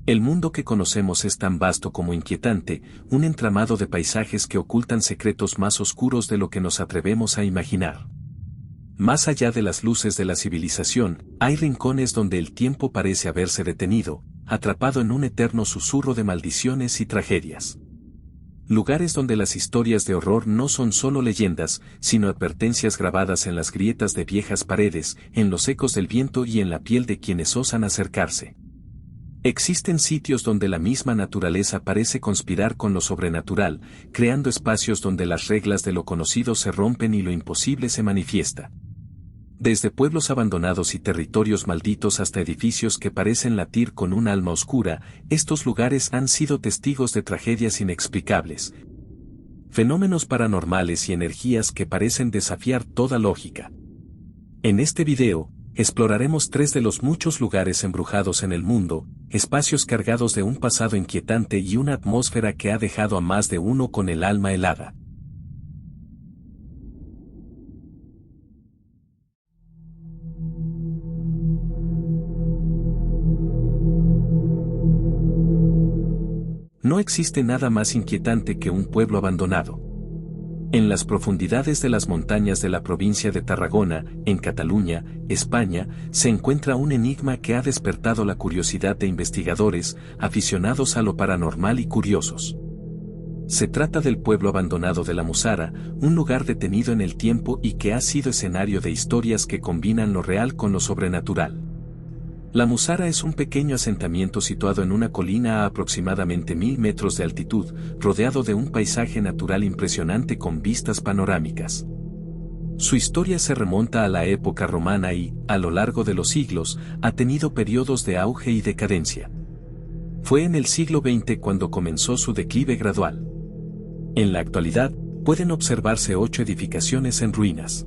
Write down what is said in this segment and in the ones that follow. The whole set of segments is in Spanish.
El mundo que conocemos es tan vasto como inquietante, un entramado de paisajes que ocultan secretos más oscuros de lo que nos atrevemos a imaginar. Más allá de las luces de la civilización, hay rincones donde el tiempo parece haberse detenido, atrapado en un eterno susurro de maldiciones y tragedias. Lugares donde las historias de horror no son solo leyendas, sino advertencias grabadas en las grietas de viejas paredes, en los ecos del viento y en la piel de quienes osan acercarse. Existen sitios donde la misma naturaleza parece conspirar con lo sobrenatural, creando espacios donde las reglas de lo conocido se rompen y lo imposible se manifiesta. Desde pueblos abandonados y territorios malditos hasta edificios que parecen latir con un alma oscura, estos lugares han sido testigos de tragedias inexplicables, fenómenos paranormales y energías que parecen desafiar toda lógica. En este video, exploraremos 3 de los muchos lugares embrujados en el mundo, espacios cargados de un pasado inquietante y una atmósfera que ha dejado a más de uno con el alma helada. No existe nada más inquietante que un pueblo abandonado. En las profundidades de las montañas de la provincia de Tarragona, en Cataluña, España, se encuentra un enigma que ha despertado la curiosidad de investigadores, aficionados a lo paranormal y curiosos. Se trata del pueblo abandonado de la Musara, un lugar detenido en el tiempo y que ha sido escenario de historias que combinan lo real con lo sobrenatural. La Musara es un pequeño asentamiento situado en una colina a aproximadamente 1000 metros de altitud, rodeado de un paisaje natural impresionante con vistas panorámicas. Su historia se remonta a la época romana y, a lo largo de los siglos, ha tenido periodos de auge y decadencia. Fue en el siglo XX cuando comenzó su declive gradual. En la actualidad, pueden observarse 8 edificaciones en ruinas.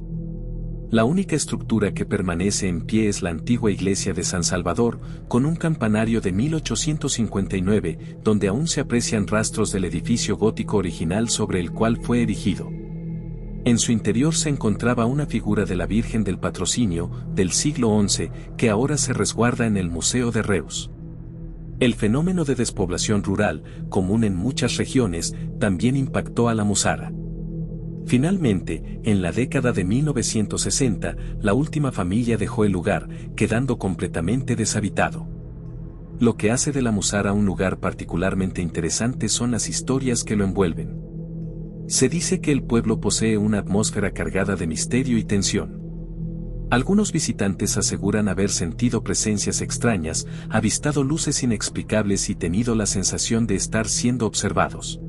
La única estructura que permanece en pie es la antigua iglesia de San Salvador, con un campanario de 1859, donde aún se aprecian rastros del edificio gótico original sobre el cual fue erigido. En su interior se encontraba una figura de la Virgen del Patrocinio, del siglo XI, que ahora se resguarda en el Museo de Reus. El fenómeno de despoblación rural, común en muchas regiones, también impactó a la Musara. Finalmente, en la década de 1960, la última familia dejó el lugar, quedando completamente deshabitado. Lo que hace de la Musara un lugar particularmente interesante son las historias que lo envuelven. Se dice que el pueblo posee una atmósfera cargada de misterio y tensión. Algunos visitantes aseguran haber sentido presencias extrañas, avistado luces inexplicables y tenido la sensación de estar siendo observados.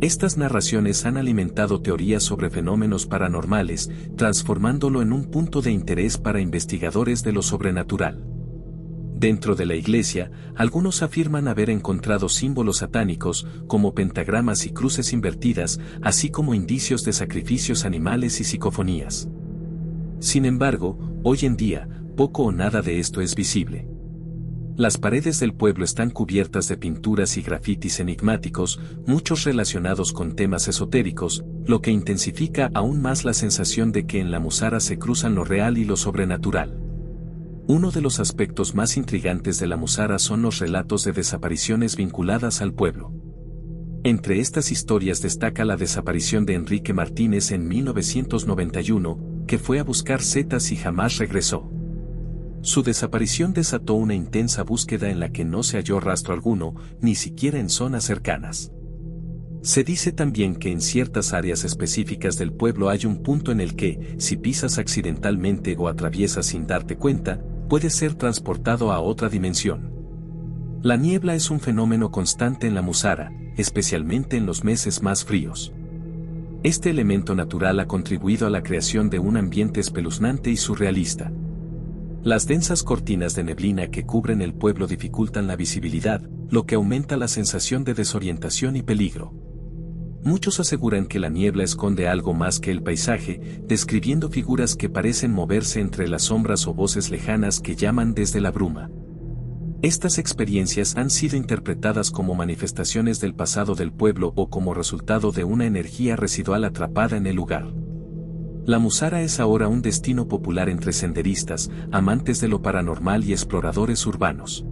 Estas narraciones han alimentado teorías sobre fenómenos paranormales, transformándolo en un punto de interés para investigadores de lo sobrenatural. Dentro de la iglesia, algunos afirman haber encontrado símbolos satánicos, como pentagramas y cruces invertidas, así como indicios de sacrificios animales y psicofonías. Sin embargo, hoy en día, poco o nada de esto es visible. Las paredes del pueblo están cubiertas de pinturas y grafitis enigmáticos, muchos relacionados con temas esotéricos, lo que intensifica aún más la sensación de que en la Musara se cruzan lo real y lo sobrenatural. Uno de los aspectos más intrigantes de la Musara son los relatos de desapariciones vinculadas al pueblo. Entre estas historias destaca la desaparición de Enrique Martínez en 1991, que fue a buscar setas y jamás regresó. Su desaparición desató una intensa búsqueda en la que no se halló rastro alguno, ni siquiera en zonas cercanas. Se dice también que en ciertas áreas específicas del pueblo hay un punto en el que, si pisas accidentalmente o atraviesas sin darte cuenta, puedes ser transportado a otra dimensión. La niebla es un fenómeno constante en la Musara, especialmente en los meses más fríos. Este elemento natural ha contribuido a la creación de un ambiente espeluznante y surrealista. Las densas cortinas de neblina que cubren el pueblo dificultan la visibilidad, lo que aumenta la sensación de desorientación y peligro. Muchos aseguran que la niebla esconde algo más que el paisaje, describiendo figuras que parecen moverse entre las sombras o voces lejanas que llaman desde la bruma. Estas experiencias han sido interpretadas como manifestaciones del pasado del pueblo o como resultado de una energía residual atrapada en el lugar. La Musara es ahora un destino popular entre senderistas, amantes de lo paranormal y exploradores urbanos.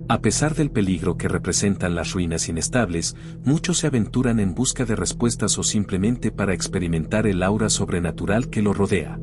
A pesar del peligro que representan las ruinas inestables, muchos se aventuran en busca de respuestas o simplemente para experimentar el aura sobrenatural que lo rodea.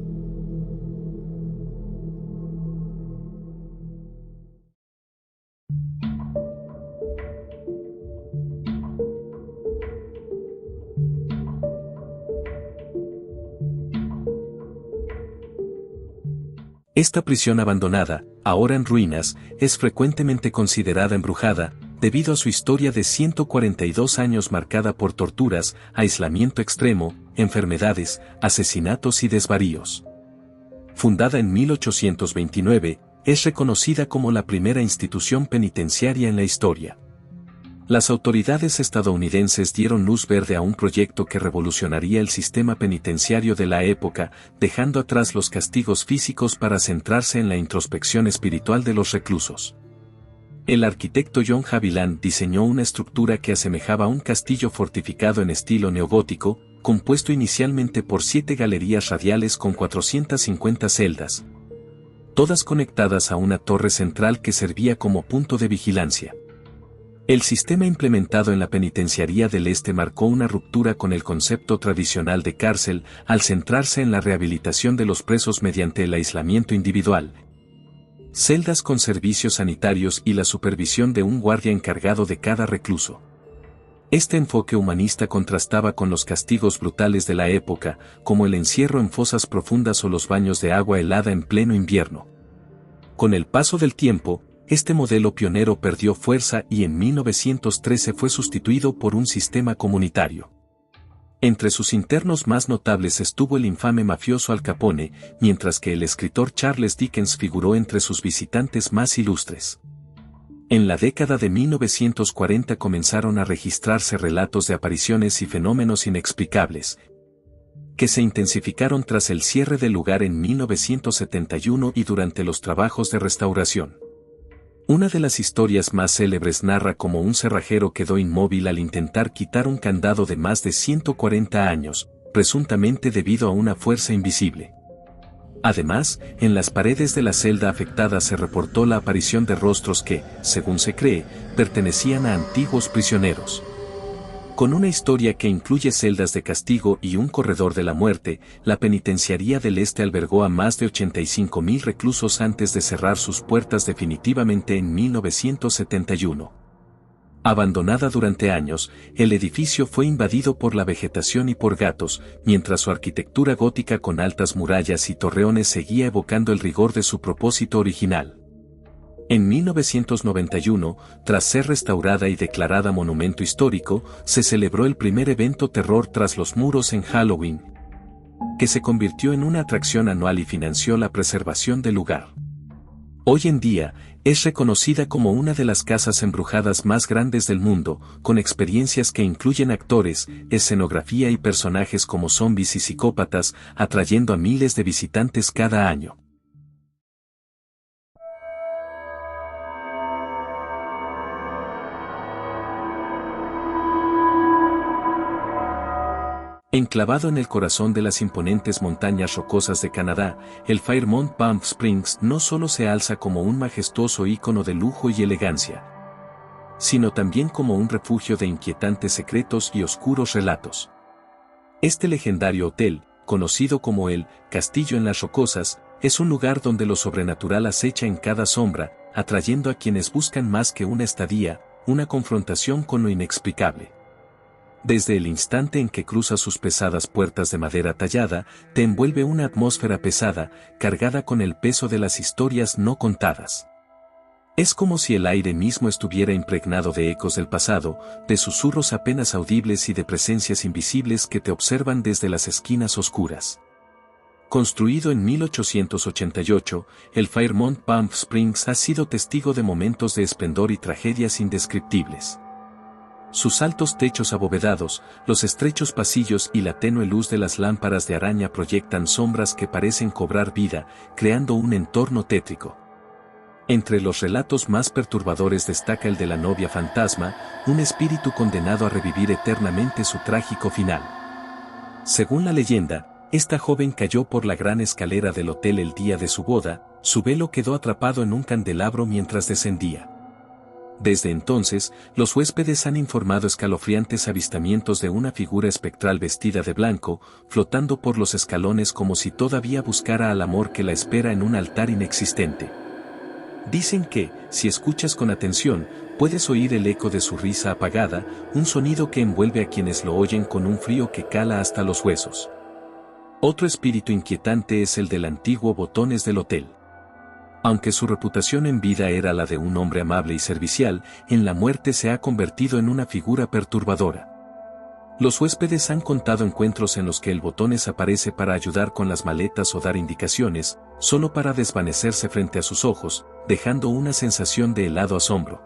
Esta prisión abandonada, ahora en ruinas, es frecuentemente considerada embrujada, debido a su historia de 142 años marcada por torturas, aislamiento extremo, enfermedades, asesinatos y desvaríos. Fundada en 1829, es reconocida como la primera institución penitenciaria en la historia. Las autoridades estadounidenses dieron luz verde a un proyecto que revolucionaría el sistema penitenciario de la época, dejando atrás los castigos físicos para centrarse en la introspección espiritual de los reclusos. El arquitecto John Haviland diseñó una estructura que asemejaba a un castillo fortificado en estilo neogótico, compuesto inicialmente por 7 galerías radiales con 450 celdas, todas conectadas a una torre central que servía como punto de vigilancia. El sistema implementado en la Penitenciaría del Este marcó una ruptura con el concepto tradicional de cárcel al centrarse en la rehabilitación de los presos mediante el aislamiento individual, celdas con servicios sanitarios y la supervisión de un guardia encargado de cada recluso. Este enfoque humanista contrastaba con los castigos brutales de la época, como el encierro en fosas profundas o los baños de agua helada en pleno invierno. Con el paso del tiempo, este modelo pionero perdió fuerza y en 1913 fue sustituido por un sistema comunitario. Entre sus internos más notables estuvo el infame mafioso Al Capone, mientras que el escritor Charles Dickens figuró entre sus visitantes más ilustres. En la década de 1940 comenzaron a registrarse relatos de apariciones y fenómenos inexplicables, que se intensificaron tras el cierre del lugar en 1971 y durante los trabajos de restauración. Una de las historias más célebres narra cómo un cerrajero quedó inmóvil al intentar quitar un candado de más de 140 años, presuntamente debido a una fuerza invisible. Además, en las paredes de la celda afectada se reportó la aparición de rostros que, según se cree, pertenecían a antiguos prisioneros. Con una historia que incluye celdas de castigo y un corredor de la muerte, la Penitenciaría del Este albergó a más de 85,000 reclusos antes de cerrar sus puertas definitivamente en 1971. Abandonada durante años, el edificio fue invadido por la vegetación y por gatos, mientras su arquitectura gótica con altas murallas y torreones seguía evocando el rigor de su propósito original. En 1991, tras ser restaurada y declarada monumento histórico, se celebró el primer evento terror tras los muros en Halloween, que se convirtió en una atracción anual y financió la preservación del lugar. Hoy en día, es reconocida como una de las casas embrujadas más grandes del mundo, con experiencias que incluyen actores, escenografía y personajes como zombies y psicópatas, atrayendo a miles de visitantes cada año. Enclavado en el corazón de las imponentes montañas rocosas de Canadá, el Fairmont Palm Springs no solo se alza como un majestuoso ícono de lujo y elegancia, sino también como un refugio de inquietantes secretos y oscuros relatos. Este legendario hotel, conocido como el Castillo en las Rocosas, es un lugar donde lo sobrenatural acecha en cada sombra, atrayendo a quienes buscan más que una estadía, una confrontación con lo inexplicable. Desde el instante en que cruzas sus pesadas puertas de madera tallada, te envuelve una atmósfera pesada, cargada con el peso de las historias no contadas. Es como si el aire mismo estuviera impregnado de ecos del pasado, de susurros apenas audibles y de presencias invisibles que te observan desde las esquinas oscuras. Construido en 1888, el Fairmont Palm Springs ha sido testigo de momentos de esplendor y tragedias indescriptibles. Sus altos techos abovedados, los estrechos pasillos y la tenue luz de las lámparas de araña proyectan sombras que parecen cobrar vida, creando un entorno tétrico. Entre los relatos más perturbadores destaca el de la novia fantasma, un espíritu condenado a revivir eternamente su trágico final. Según la leyenda, esta joven cayó por la gran escalera del hotel el día de su boda, su velo quedó atrapado en un candelabro mientras descendía. Desde entonces, los huéspedes han informado escalofriantes avistamientos de una figura espectral vestida de blanco, flotando por los escalones como si todavía buscara al amor que la espera en un altar inexistente. Dicen que, si escuchas con atención, puedes oír el eco de su risa apagada, un sonido que envuelve a quienes lo oyen con un frío que cala hasta los huesos. Otro espíritu inquietante es el del antiguo Botones del hotel. Aunque su reputación en vida era la de un hombre amable y servicial, en la muerte se ha convertido en una figura perturbadora. Los huéspedes han contado encuentros en los que el Botones aparece para ayudar con las maletas o dar indicaciones, solo para desvanecerse frente a sus ojos, dejando una sensación de helado asombro.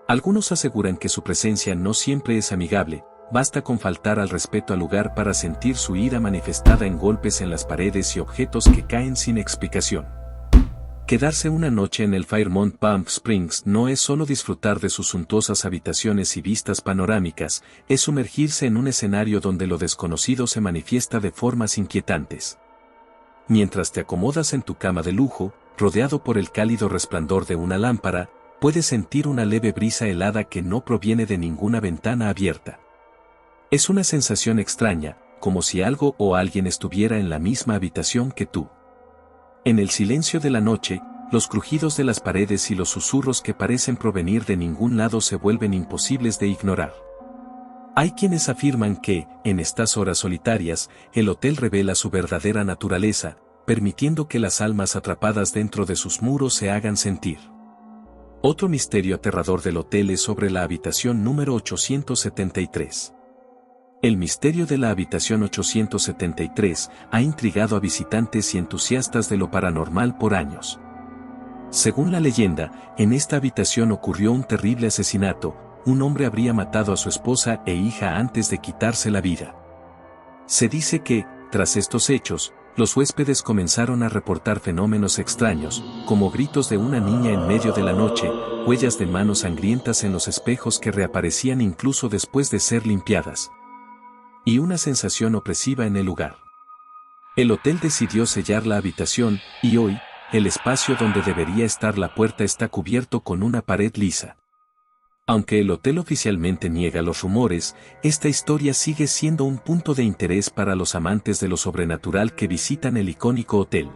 Algunos aseguran que su presencia no siempre es amigable, basta con faltar al respeto al lugar para sentir su ira manifestada en golpes en las paredes y objetos que caen sin explicación. Quedarse una noche en el Fairmont Palm Springs no es solo disfrutar de sus suntuosas habitaciones y vistas panorámicas, es sumergirse en un escenario donde lo desconocido se manifiesta de formas inquietantes. Mientras te acomodas en tu cama de lujo, rodeado por el cálido resplandor de una lámpara, puedes sentir una leve brisa helada que no proviene de ninguna ventana abierta. Es una sensación extraña, como si algo o alguien estuviera en la misma habitación que tú. En el silencio de la noche, los crujidos de las paredes y los susurros que parecen provenir de ningún lado se vuelven imposibles de ignorar. Hay quienes afirman que, en estas horas solitarias, el hotel revela su verdadera naturaleza, permitiendo que las almas atrapadas dentro de sus muros se hagan sentir. Otro misterio aterrador del hotel es sobre la habitación número 873. El misterio de la habitación 873 ha intrigado a visitantes y entusiastas de lo paranormal por años. Según la leyenda, en esta habitación ocurrió un terrible asesinato, un hombre habría matado a su esposa e hija antes de quitarse la vida. Se dice que, tras estos hechos, los huéspedes comenzaron a reportar fenómenos extraños, como gritos de una niña en medio de la noche, huellas de manos sangrientas en los espejos que reaparecían incluso después de ser limpiadas, y una sensación opresiva en el lugar. El hotel decidió sellar la habitación, y hoy, el espacio donde debería estar la puerta está cubierto con una pared lisa. Aunque el hotel oficialmente niega los rumores, esta historia sigue siendo un punto de interés para los amantes de lo sobrenatural que visitan el icónico hotel.